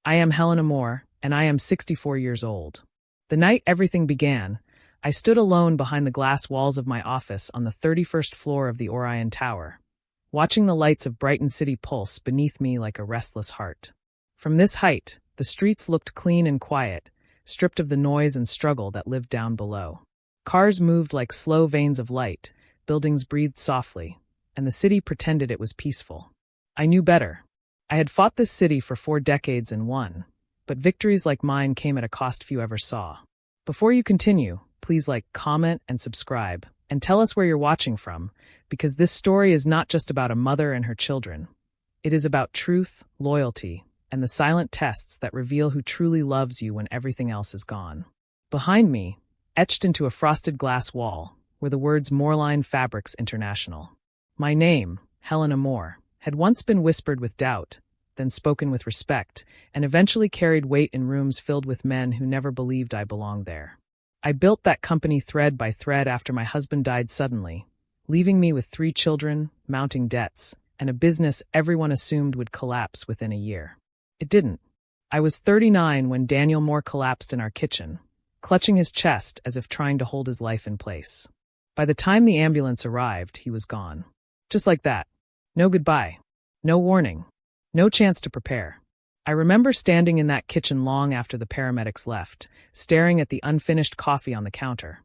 I am Helena Moore, and I am 64 years old. The night everything began, I stood alone behind the glass walls of my office on the 31st floor of the Orion Tower, watching the lights of Brighton City pulse beneath me like a restless heart. From this height, the streets looked clean and quiet, stripped of the noise and struggle that lived down below. Cars moved like slow veins of light, buildings breathed softly, and the city pretended it was peaceful. I knew better. I had fought this city for 4 decades and won, but victories like mine came at a cost few ever saw. Before you continue, please like, comment, and subscribe, and tell us where you're watching from, because this story is not just about a mother and her children. It is about truth, loyalty, and the silent tests that reveal who truly loves you when everything else is gone. Behind me, etched into a frosted glass wall, were the words Moorline Fabrics International. My name, Helena Moore, had once been whispered with doubt, then spoken with respect, and eventually carried weight in rooms filled with men who never believed I belonged there. I built that company thread by thread after my husband died suddenly, leaving me with 3 children, mounting debts, and a business everyone assumed would collapse within a year. It didn't. I was 39 when Daniel Moore collapsed in our kitchen, clutching his chest as if trying to hold his life in place. By the time the ambulance arrived, he was gone. Just like that. No goodbye. No warning. No chance to prepare. I remember standing in that kitchen long after the paramedics left, staring at the unfinished coffee on the counter,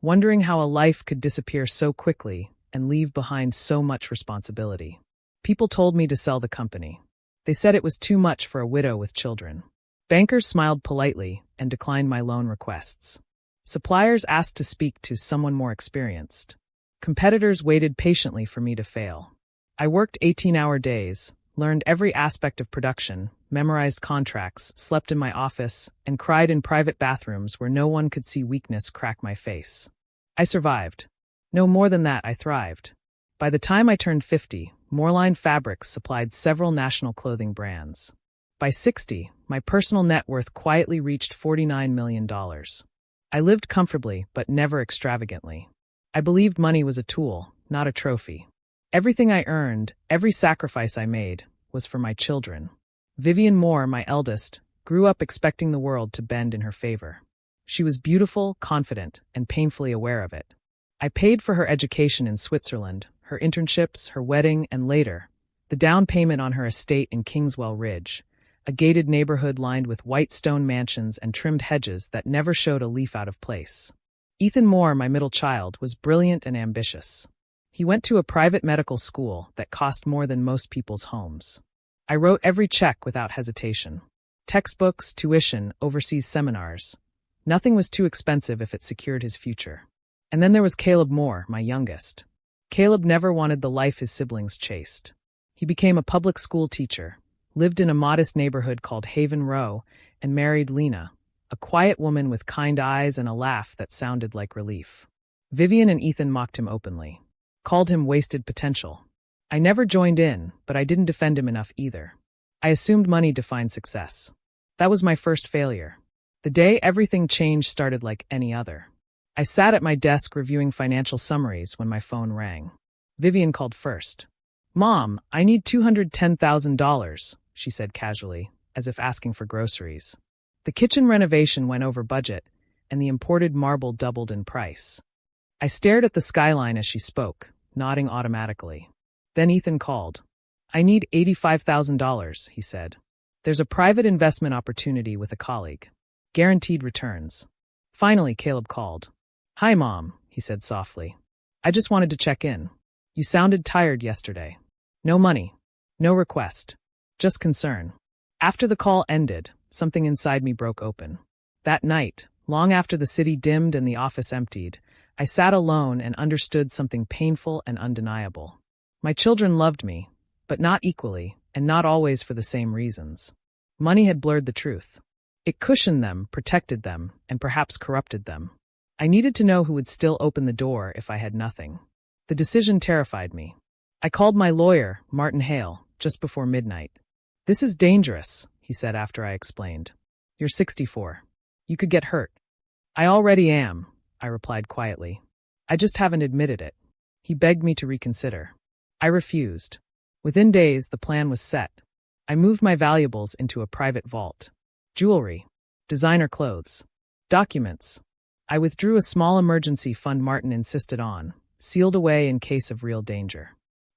wondering how a life could disappear so quickly and leave behind so much responsibility. People told me to sell the company. They said it was too much for a widow with children. Bankers smiled politely and declined my loan requests. Suppliers asked to speak to someone more experienced. Competitors waited patiently for me to fail. I worked 18-hour days, learned every aspect of production, memorized contracts, slept in my office, and cried in private bathrooms where no one could see weakness crack my face. I survived. No more than that, I thrived. By the time I turned 50, Moorline Fabrics supplied several national clothing brands. By 60, my personal net worth quietly reached $49 million. I lived comfortably, but never extravagantly. I believed money was a tool, not a trophy. Everything I earned, every sacrifice I made, was for my children. Vivian Moore, my eldest, grew up expecting the world to bend in her favor. She was beautiful, confident, and painfully aware of it. I paid for her education in Switzerland, her internships, her wedding, and later, the down payment on her estate in Kingswell Ridge, a gated neighborhood lined with white stone mansions and trimmed hedges that never showed a leaf out of place. Ethan Moore, my middle child, was brilliant and ambitious. He went to a private medical school that cost more than most people's homes. I wrote every check without hesitation. Textbooks, tuition, overseas seminars. Nothing was too expensive if it secured his future. And then there was Caleb Moore, my youngest. Caleb never wanted the life his siblings chased. He became a public school teacher, lived in a modest neighborhood called Haven Row, and married Lena, a quiet woman with kind eyes and a laugh that sounded like relief. Vivian and Ethan mocked him openly, called him wasted potential. I never joined in, but I didn't defend him enough either. I assumed money defined success. That was my first failure. The day everything changed started like any other. I sat at my desk reviewing financial summaries when my phone rang. Vivian called first. "Mom, I need $210,000, she said casually, as if asking for groceries. The kitchen renovation went over budget, and the imported marble doubled in price. I stared at the skyline as she spoke, nodding automatically. Then Ethan called. "I need $85,000, he said. "There's a private investment opportunity with a colleague. Guaranteed returns." Finally, Caleb called. "Hi, Mom," he said softly. "I just wanted to check in. You sounded tired yesterday. No money. No request. Just concern." After the call ended, something inside me broke open. That night, long after the city dimmed and the office emptied, I sat alone and understood something painful and undeniable. My children loved me, but not equally, and not always for the same reasons. Money had blurred the truth. It cushioned them, protected them, and perhaps corrupted them. I needed to know who would still open the door if I had nothing. The decision terrified me. I called my lawyer, Martin Hale, just before midnight. "This is dangerous," he said after I explained. "You're 64. You could get hurt." "I already am," I replied quietly. "I just haven't admitted it." He begged me to reconsider. I refused. Within days, the plan was set. I moved my valuables into a private vault. Jewelry, designer clothes, documents. I withdrew a small emergency fund Martin insisted on, sealed away in case of real danger.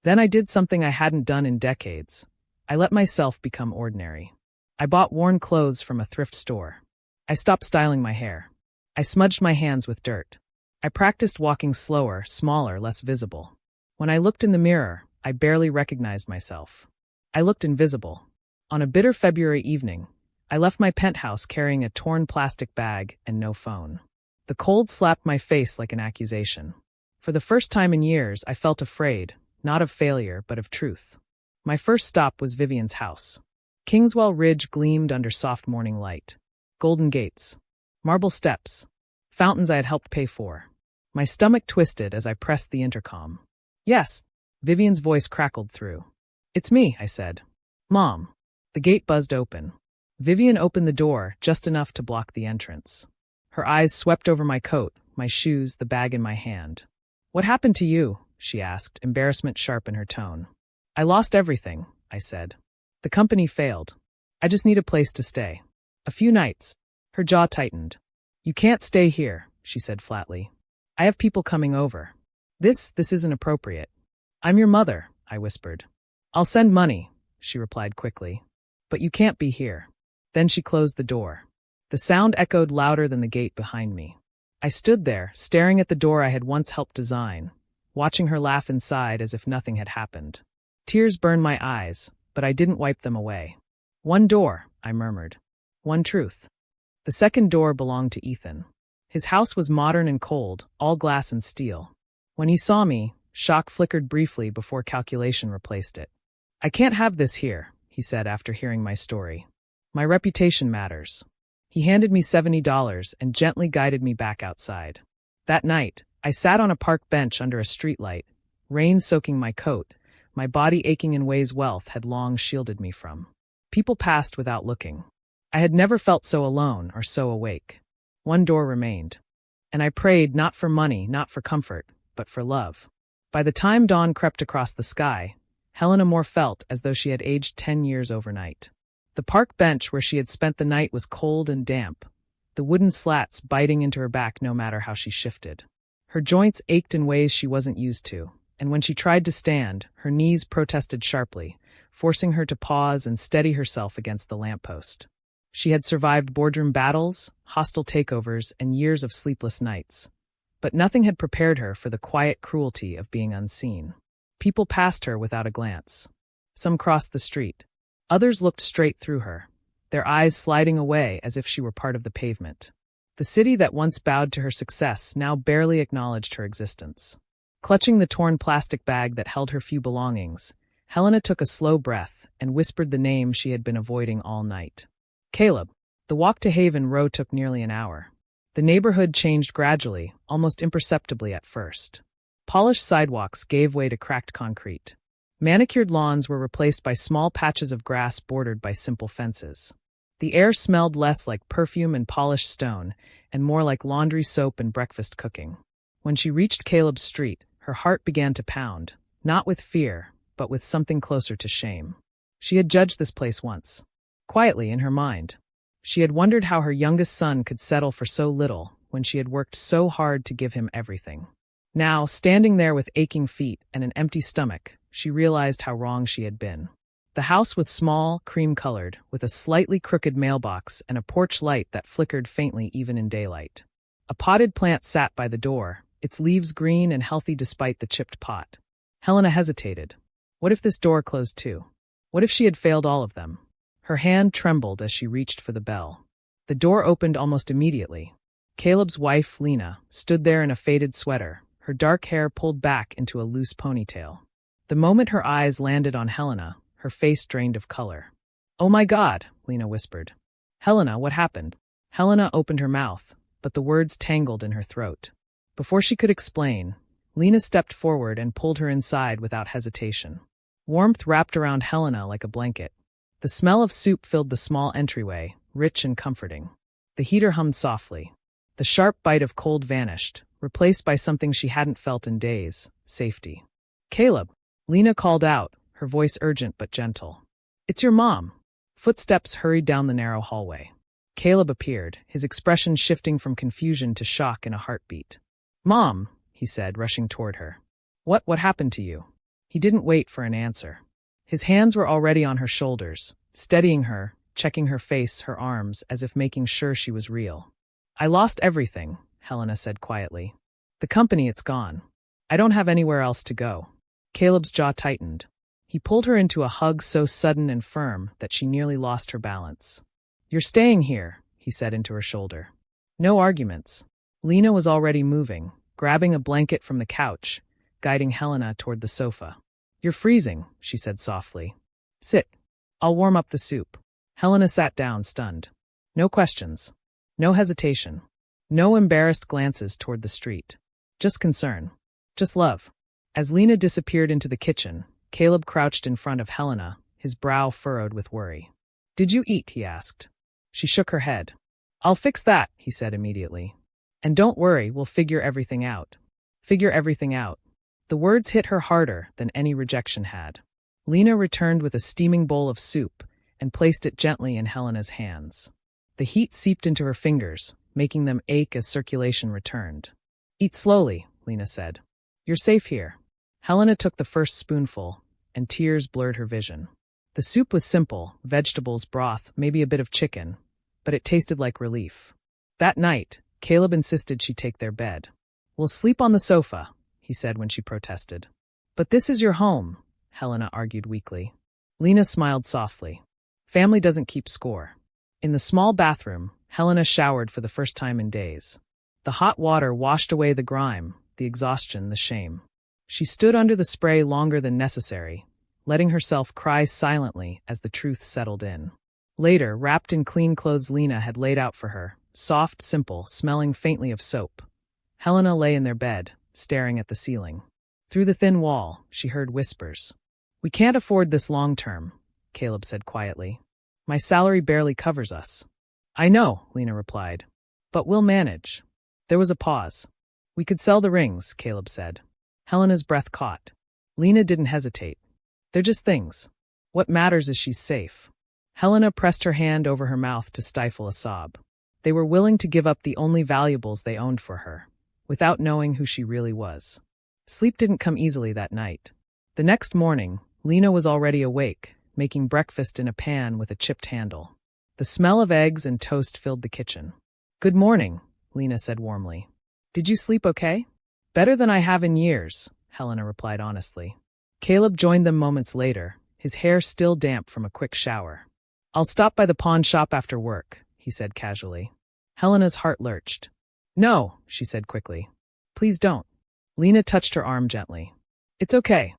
Then I did something I hadn't done in decades. I let myself become ordinary. I bought worn clothes from a thrift store. I stopped styling my hair. I smudged my hands with dirt. I practiced walking slower, smaller, less visible. When I looked in the mirror, I barely recognized myself. I looked invisible. On a bitter February evening, I left my penthouse carrying a torn plastic bag and no phone. The cold slapped my face like an accusation. For the first time in years, I felt afraid, not of failure, but of truth. My first stop was Vivian's house. Kingswell Ridge gleamed under soft morning light. Golden gates, marble steps, fountains I had helped pay for. My stomach twisted as I pressed the intercom. Yes, Vivian's voice crackled through. It's me, I said. Mom. The gate buzzed open. Vivian opened the door just enough to block the entrance. Her eyes swept over my coat, my shoes, the bag in my hand. What happened to you? She asked, embarrassment sharp in her tone. I lost everything, I said. The company failed. I just need a place to stay. A few nights. Her jaw tightened. You can't stay here, she said flatly. I have people coming over. This isn't appropriate. I'm your mother, I whispered. I'll send money, she replied quickly. But you can't be here. Then she closed the door. The sound echoed louder than the gate behind me. I stood there, staring at the door I had once helped design, watching her laugh inside as if nothing had happened. Tears burned my eyes, but I didn't wipe them away. One door, I murmured. One truth. The second door belonged to Ethan. His house was modern and cold, all glass and steel. When he saw me, shock flickered briefly before calculation replaced it. I can't have this here, he said after hearing my story. My reputation matters. He handed me $70 and gently guided me back outside. That night, I sat on a park bench under a streetlight, rain soaking my coat, my body aching in ways wealth had long shielded me from. People passed without looking. I had never felt so alone or so awake. One door remained. And I prayed not for money, not for comfort, but for love. By the time dawn crept across the sky, Helena Moore felt as though she had aged 10 years overnight. The park bench where she had spent the night was cold and damp, the wooden slats biting into her back no matter how she shifted. Her joints ached in ways she wasn't used to, and when she tried to stand, her knees protested sharply, forcing her to pause and steady herself against the lamppost. She had survived boardroom battles, hostile takeovers, and years of sleepless nights. But nothing had prepared her for the quiet cruelty of being unseen. People passed her without a glance. Some crossed the street. Others looked straight through her, their eyes sliding away as if she were part of the pavement. The city that once bowed to her success now barely acknowledged her existence. Clutching the torn plastic bag that held her few belongings, Helena took a slow breath and whispered the name she had been avoiding all night. Caleb. The walk to Haven Row took nearly an hour. The neighborhood changed gradually, almost imperceptibly at first. Polished sidewalks gave way to cracked concrete. Manicured lawns were replaced by small patches of grass bordered by simple fences. The air smelled less like perfume and polished stone, and more like laundry soap and breakfast cooking. When she reached Caleb's street, her heart began to pound, not with fear, but with something closer to shame. She had judged this place once. Quietly in her mind. She had wondered how her youngest son could settle for so little when she had worked so hard to give him everything. Now, standing there with aching feet and an empty stomach, she realized how wrong she had been. The house was small, cream-colored, with a slightly crooked mailbox and a porch light that flickered faintly even in daylight. A potted plant sat by the door, its leaves green and healthy despite the chipped pot. Helena hesitated. What if this door closed too? What if she had failed all of them? Her hand trembled as she reached for the bell. The door opened almost immediately. Caleb's wife, Lena, stood there in a faded sweater, her dark hair pulled back into a loose ponytail. The moment her eyes landed on Helena, her face drained of color. "Oh my God," Lena whispered. "Helena, what happened?" Helena opened her mouth, but the words tangled in her throat. Before she could explain, Lena stepped forward and pulled her inside without hesitation. Warmth wrapped around Helena like a blanket. The smell of soup filled the small entryway, rich and comforting. The heater hummed softly. The sharp bite of cold vanished, replaced by something she hadn't felt in days, safety. "Caleb," Lena called out, her voice urgent but gentle. It's your mom. Footsteps hurried down the narrow hallway. Caleb appeared, his expression shifting from confusion to shock in a heartbeat. Mom, he said, rushing toward her. What happened to you? He didn't wait for an answer. His hands were already on her shoulders, steadying her, checking her face, her arms, as if making sure she was real. I lost everything, Helena said quietly. The company, it's gone. I don't have anywhere else to go. Caleb's jaw tightened. He pulled her into a hug so sudden and firm that she nearly lost her balance. You're staying here, he said into her shoulder. No arguments. Lena was already moving, grabbing a blanket from the couch, guiding Helena toward the sofa. You're freezing, she said softly. Sit. I'll warm up the soup. Helena sat down, stunned. No questions. No hesitation. No embarrassed glances toward the street. Just concern. Just love. As Lena disappeared into the kitchen, Caleb crouched in front of Helena, his brow furrowed with worry. Did you eat? He asked. She shook her head. I'll fix that, he said immediately. And don't worry, we'll figure everything out. Figure everything out. The words hit her harder than any rejection had. Lena returned with a steaming bowl of soup and placed it gently in Helena's hands. The heat seeped into her fingers, making them ache as circulation returned. Eat slowly, Lena said. You're safe here. Helena took the first spoonful, and tears blurred her vision. The soup was simple, vegetables, broth, maybe a bit of chicken, but it tasted like relief. That night, Caleb insisted she take their bed. We'll sleep on the sofa, he said when she protested. But this is your home, Helena argued weakly. Lena smiled softly. Family doesn't keep score. In the small bathroom, Helena showered for the first time in days. The hot water washed away the grime, the exhaustion, the shame. She stood under the spray longer than necessary, letting herself cry silently as the truth settled in. Later, wrapped in clean clothes Lena had laid out for her, soft, simple, smelling faintly of soap. Helena lay in their bed, staring at the ceiling. Through the thin wall, she heard whispers. We can't afford this long-term, Caleb said quietly. My salary barely covers us. I know, Lena replied. But we'll manage. There was a pause. We could sell the rings, Caleb said. Helena's breath caught. Lena didn't hesitate. They're just things. What matters is she's safe. Helena pressed her hand over her mouth to stifle a sob. They were willing to give up the only valuables they owned for her, without knowing who she really was. Sleep didn't come easily that night. The next morning, Lena was already awake, making breakfast in a pan with a chipped handle. The smell of eggs and toast filled the kitchen. Good morning, Lena said warmly. Did you sleep okay? Better than I have in years, Helena replied honestly. Caleb joined them moments later, his hair still damp from a quick shower. I'll stop by the pawn shop after work, he said casually. Helena's heart lurched. No, she said quickly. Please don't. Lena touched her arm gently. It's okay.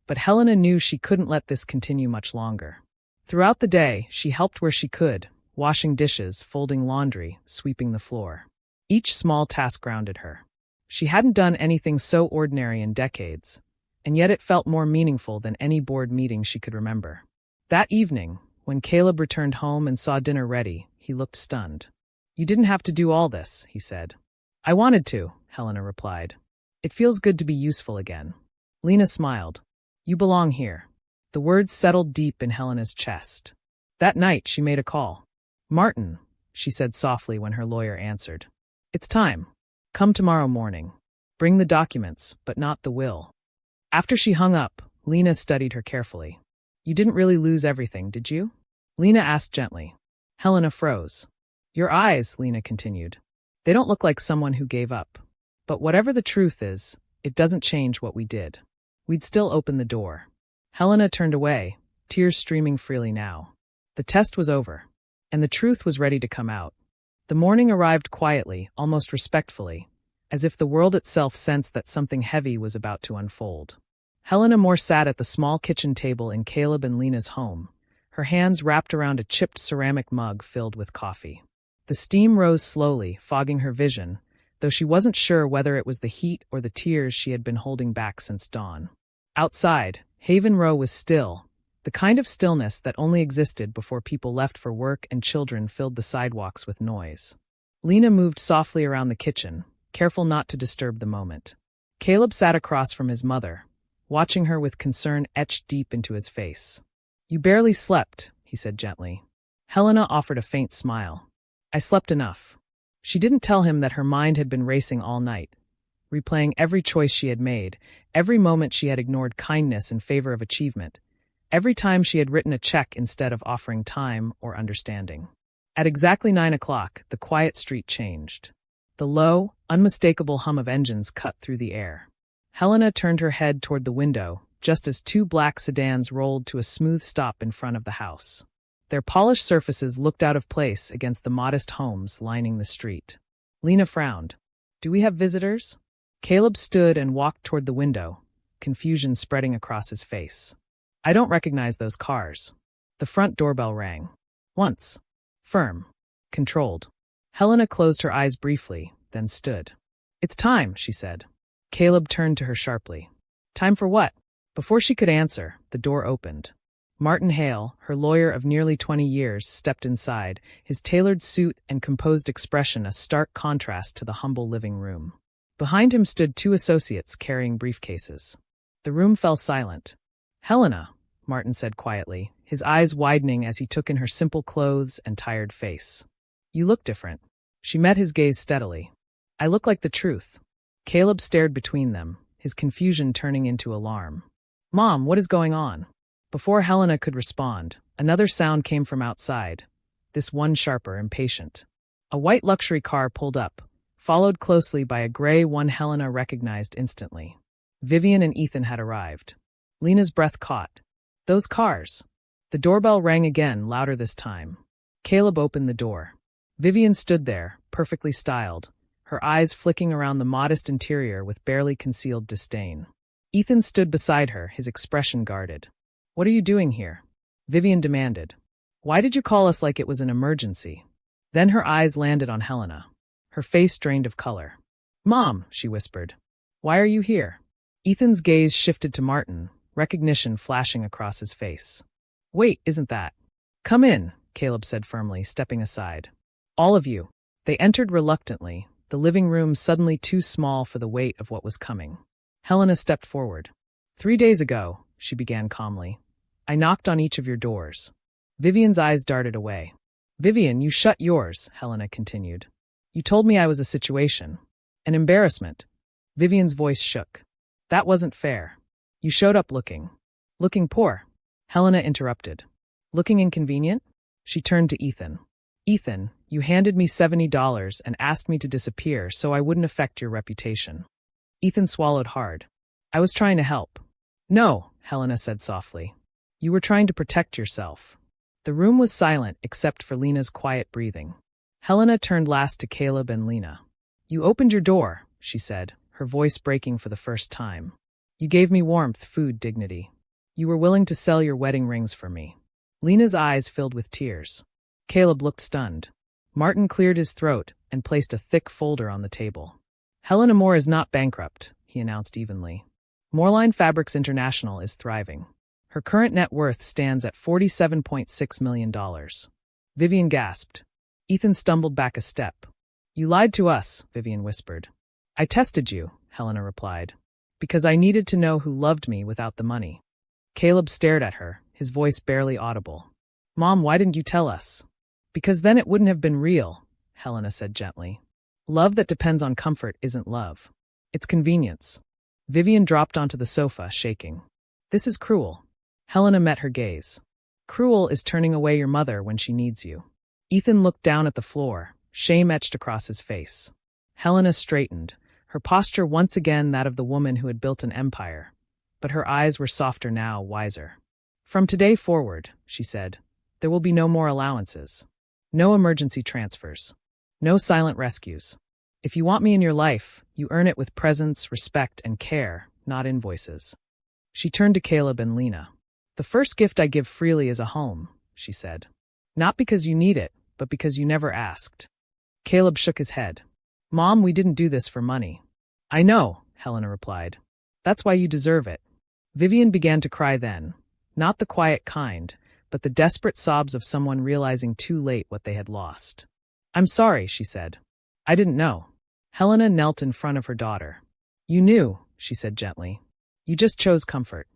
But Helena knew she couldn't let this continue much longer. Throughout the day, she helped where she could, washing dishes, folding laundry, sweeping the floor. Each small task grounded her. She hadn't done anything so ordinary in decades, and yet it felt more meaningful than any board meeting she could remember. That evening, when Caleb returned home and saw dinner ready, he looked stunned. You didn't have to do all this, he said. I wanted to, Helena replied. It feels good to be useful again. Lena smiled. You belong here. The words settled deep in Helena's chest. That night, she made a call. Martin, she said softly when her lawyer answered. It's time. Come tomorrow morning. Bring the documents, but not the will. After she hung up, Lena studied her carefully. You didn't really lose everything, did you? Lena asked gently. Helena froze. Your eyes, Lena continued. They don't look like someone who gave up. But whatever the truth is, it doesn't change what we did. We'd still open the door. Helena turned away, tears streaming freely now. The test was over, and the truth was ready to come out. The morning arrived quietly, almost respectfully, as if the world itself sensed that something heavy was about to unfold. Helena Moore sat at the small kitchen table in Caleb and Lena's home, her hands wrapped around a chipped ceramic mug filled with coffee. The steam rose slowly, fogging her vision, though she wasn't sure whether it was the heat or the tears she had been holding back since dawn. Outside, Haven Row was still, the kind of stillness that only existed before people left for work and children filled the sidewalks with noise. Lena moved softly around the kitchen, careful not to disturb the moment. Caleb sat across from his mother, watching her with concern etched deep into his face. You barely slept, he said gently. Helena offered a faint smile. I slept enough. She didn't tell him that her mind had been racing all night, replaying every choice she had made, every moment she had ignored kindness in favor of achievement, every time she had written a check instead of offering time or understanding. At exactly 9 o'clock, the quiet street changed. The low, unmistakable hum of engines cut through the air. Helena turned her head toward the window, just as two black sedans rolled to a smooth stop in front of the house. Their polished surfaces looked out of place against the modest homes lining the street. Lena frowned. Do we have visitors? Caleb stood and walked toward the window, confusion spreading across his face. I don't recognize those cars. The front doorbell rang. Once. Firm. Controlled. Helena closed her eyes briefly, then stood. It's time, she said. Caleb turned to her sharply. Time for what? Before she could answer, the door opened. Martin Hale, her lawyer of nearly 20 years, stepped inside, his tailored suit and composed expression a stark contrast to the humble living room. Behind him stood two associates carrying briefcases. The room fell silent. Helena, Martin said quietly, his eyes widening as he took in her simple clothes and tired face. You look different. She met his gaze steadily. I look like the truth. Caleb stared between them, his confusion turning into alarm. Mom, what is going on? Before Helena could respond, another sound came from outside, this one sharper, impatient. A white luxury car pulled up, followed closely by a gray one Helena recognized instantly. Vivian and Ethan had arrived. Lena's breath caught. Those cars. The doorbell rang again, louder this time. Caleb opened the door. Vivian stood there, perfectly styled, her eyes flicking around the modest interior with barely concealed disdain. Ethan stood beside her, his expression guarded. What are you doing here? Vivian demanded. Why did you call us like it was an emergency? Then her eyes landed on Helena. Her face drained of color. Mom, she whispered. Why are you here? Ethan's gaze shifted to Martin, recognition flashing across his face. Wait, isn't that? Come in, Caleb said firmly, stepping aside. All of you. They entered reluctantly, the living room suddenly too small for the weight of what was coming. Helena stepped forward. 3 days ago, she began calmly, I knocked on each of your doors. Vivian's eyes darted away. Vivian, you shut yours, Helena continued. You told me I was a situation. An embarrassment. Vivian's voice shook. That wasn't fair. You showed up looking poor. Helena interrupted. Looking inconvenient? She turned to Ethan. Ethan, you handed me $70 and asked me to disappear so I wouldn't affect your reputation. Ethan swallowed hard. I was trying to help. No, Helena said softly. You were trying to protect yourself. The room was silent except for Lena's quiet breathing. Helena turned last to Caleb and Lena. You opened your door, she said, her voice breaking for the first time. You gave me warmth, food, dignity. You were willing to sell your wedding rings for me. Lena's eyes filled with tears. Caleb looked stunned. Martin cleared his throat and placed a thick folder on the table. Helena Moore is not bankrupt, he announced evenly. Moreline Fabrics International is thriving. Her current net worth stands at $47.6 million. Vivian gasped. Ethan stumbled back a step. You lied to us, Vivian whispered. I tested you, Helena replied, because I needed to know who loved me without the money. Caleb stared at her, his voice barely audible. Mom, why didn't you tell us? Because then it wouldn't have been real, Helena said gently. Love that depends on comfort isn't love. It's convenience. Vivian dropped onto the sofa, shaking. This is cruel. Helena met her gaze. Cruel is turning away your mother when she needs you. Ethan looked down at the floor, shame etched across his face. Helena straightened, her posture once again that of the woman who had built an empire. But her eyes were softer now, wiser. From today forward, she said, there will be no more allowances. No emergency transfers. No silent rescues. If you want me in your life, you earn it with presence, respect, and care, not invoices. She turned to Caleb and Lena. The first gift I give freely is a home, she said. Not because you need it, but because you never asked. Caleb shook his head. Mom, we didn't do this for money. I know, Helena replied. That's why you deserve it. Vivian began to cry then, not the quiet kind, but the desperate sobs of someone realizing too late what they had lost. I'm sorry, she said. I didn't know. Helena knelt in front of her daughter. You knew, she said gently. You just chose comfort.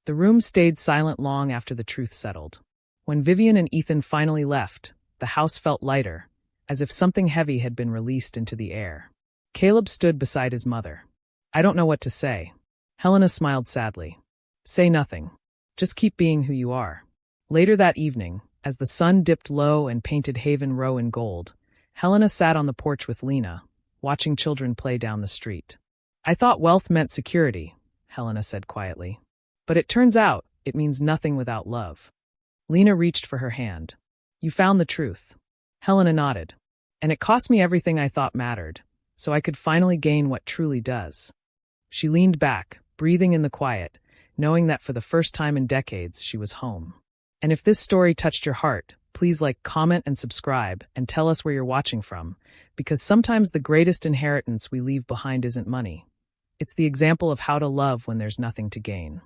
The room stayed silent long after the truth settled. When Vivian and Ethan finally left, the house felt lighter, as if something heavy had been released into the air. Caleb stood beside his mother. "I don't know what to say." Helena smiled sadly. "Say nothing. Just keep being who you are." Later that evening, as the sun dipped low and painted Haven Row in gold, Helena sat on the porch with Lena, watching children play down the street. "I thought wealth meant security," Helena said quietly. "But it turns out it means nothing without love." Lena reached for her hand. "You found the truth." Helena nodded. "And it cost me everything I thought mattered, so I could finally gain what truly does." She leaned back, breathing in the quiet, knowing that for the first time in decades she was home. And if this story touched your heart, please like, comment, and subscribe, and tell us where you're watching from, because sometimes the greatest inheritance we leave behind isn't money. It's the example of how to love when there's nothing to gain.